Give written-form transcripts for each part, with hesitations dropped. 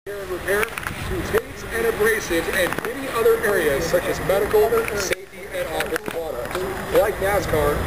Repair to tapes and abrasives and many other areas such as medical, safety, and office products. Like NASCAR,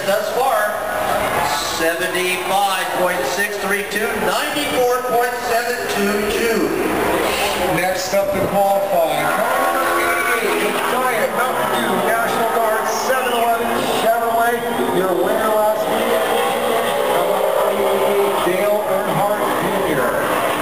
thus far, 75.632, 94.722. next up to qualify, Giant Mountain Dew National Guard 711 Chevrolet, your winner last week, Dale Earnhardt Jr.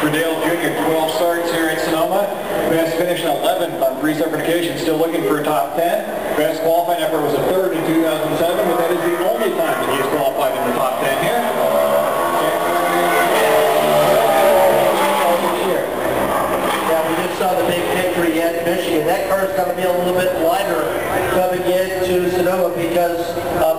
For Dale Jr., 12 starts here in Sonoma. Best finished 11th on 3 certifications, still looking for a top 10. Best qualifying effort was a 3rd in 2007, but that is the only time that he has qualified in the top 10 here. Yeah, we just saw the big victory at Michigan. That car's going to be a little bit lighter coming into Sonoma because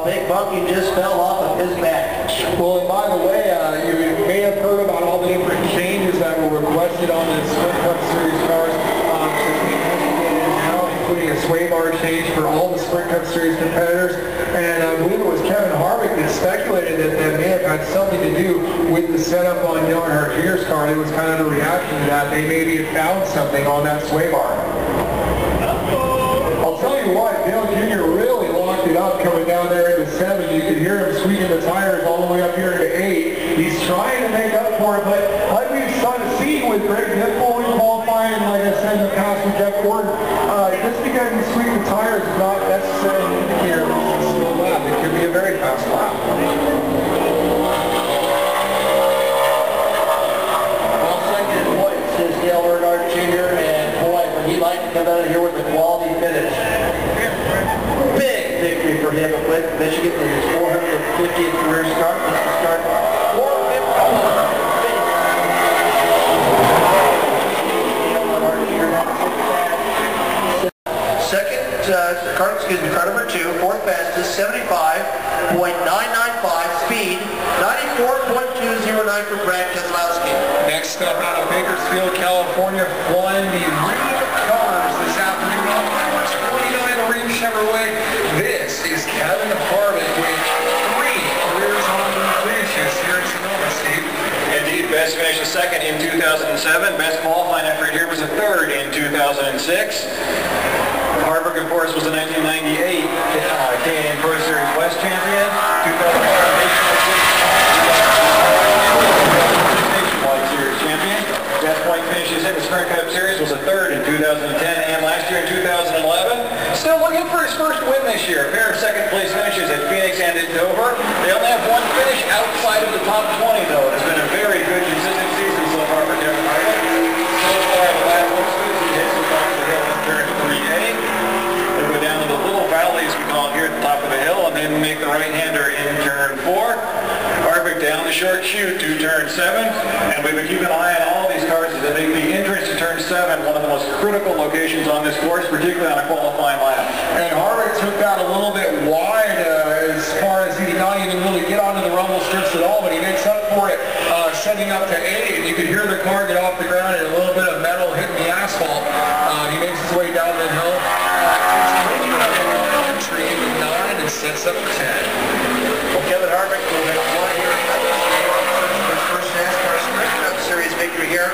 Big Monkey just fell off of his back. Well, and by the way, you may have heard about all the different changes that were requested on the Sprint Cup Series cars between Michigan and now, including a sway bar change for all the Sprint Cup Series competitors. And I believe it was Kevin Harvick that speculated that that may have had something to do with the setup on Dale Earnhardt Jr.'s car. It was kind of a reaction to that. They maybe had found something on that sway bar. I'll tell you what, Dale Jr. really locked it up coming down there into 7. You could hear him squeaking the tires all the way up here into 8. He's trying to make up for it, but like we've seen with Greg Niffel in qualifying, like I said in the past with Jeff Gordon, just because he's squeaking the tires is not necessarily an indicator that it's a slow lap. It could be a very fast lap. Well, second in points is Dale Earnhardt Jr. and boy, would he like to come out of here with a quality finish. Big victory for him with Michigan in his 450th career start. This is start 451. 75.995, speed 94.209 for Brad Keselowski. Next up out of Bakersfield, California, flying the Ring cars this afternoon on Highway 29 Ring Chevrolet. This is Kevin Harvick with 3 careers on the finishes here in Sonoma, Steve. Indeed, best finished a second in 2007. Best qualifying effort here was a third in 2006. Harvick, of course, was the 1998 Canadian Pro Series West champion. 2005 Nationwide Series champion. Best point finishes in the Sprint Cup Series was a third in 2010 and last year in 2011. Still looking for his first win this year. A pair of second place finishes at Phoenix and at Dover. They only have one finish outside of the top 20 though. It's been a very good, consistent season so far for Kevin Harvick. So far, the last 6 weeks he hits the top of the hill in turn 3A. They go down to the little valley, as we call it here at the top of the hill, and then make the right-hander in turn 4. Harvick down the short chute to turn 7, and we've been keeping an eye on all these cars as they make the entrance to turn 7 one of the most critical locations on this course, particularly on a qualifying lap. And Harvick took that a little bit wide as far as he did not even really get onto the rumble strips at all, but he makes up for it setting up to 8, and you could hear the car get off the ground and a little bit of metal hitting the asphalt. He makes his way down the hill. Entry into 9 and sets up 10. Well, Kevin Harvick will have won here his first NASCAR Sprint Cup Series victory here.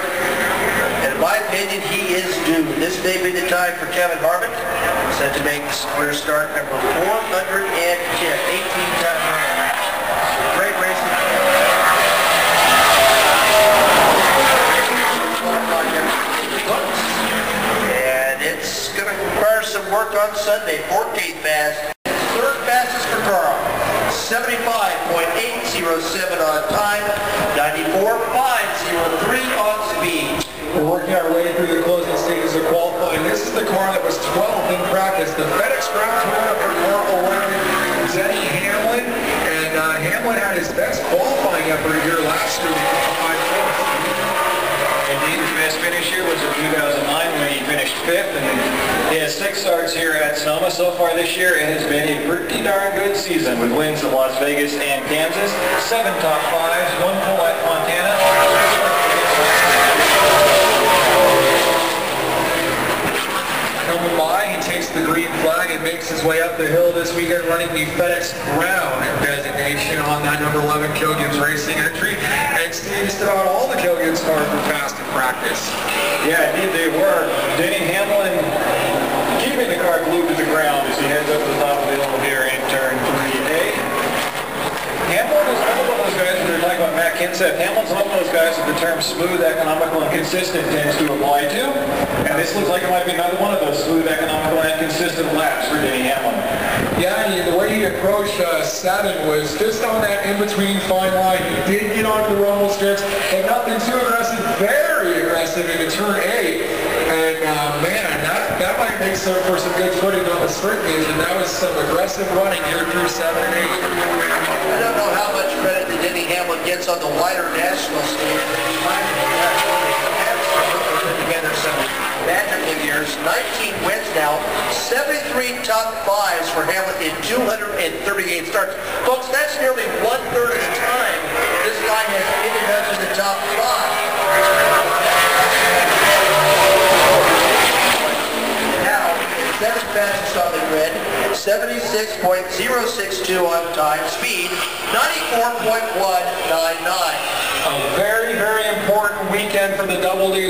And in my opinion, he is due. This may be the time for Kevin Harvick, set to make career start number 410, 18-time winner. Great racing. And it's going to require some work on Sunday. 14th fast. Third fastest for Carl. 75.807 on time. 94.503 on speed. We're working our way through the closing stages of qualifying. This is the car that was 12th in practice. The FedEx Ground Tour for Carl Denny Hamlin. And Hamlin had his best qualifying effort here last year. Indeed, his best finish here was in 2009 when he finished 5th, and he has 6 starts here at Sonoma. So far this year, it has been a pretty darn good season with wins in Las Vegas and Kansas, 7 top 5s, 1 pole at Montana. Coming by, he takes the green flag and makes his way up the hill this weekend, running the FedEx Brown designation on that number 11 Killian's Racing entry. And Steve, just about all the Killian's cars were fast in practice. Yeah, indeed they were. Denny Hamlin keeping the car glued to the ground as he heads up to the top of the hill here in turn 3A. Hamlin is one of those guys, we were talking about Matt Kenseth, Hamlin's one of those guys that the term smooth, economical, and consistent tends to apply to. And this looks like it might be another one of those smooth, economical, and consistent laps for Denny Hamlin. Yeah, the way he approached 7 was just on that in-between fine line. He did get onto the rumble strips, but nothing too aggressive, very aggressive into turn 8. And man, that might make for some good footing on the sprint engine. That was some aggressive running here through 7 and 8. I don't know how much credit that Denny Hamlin gets on the wider national stage. Together some magical years. 19 wins now, 73 top 5s for Hamlin in 238 starts. Folks, that's nearly 1/3 of the time this guy has ended up in the top 5. Now, 7th fastest on the grid, 76.062 on time, speed 94.199. A very, very important weekend for the Double D's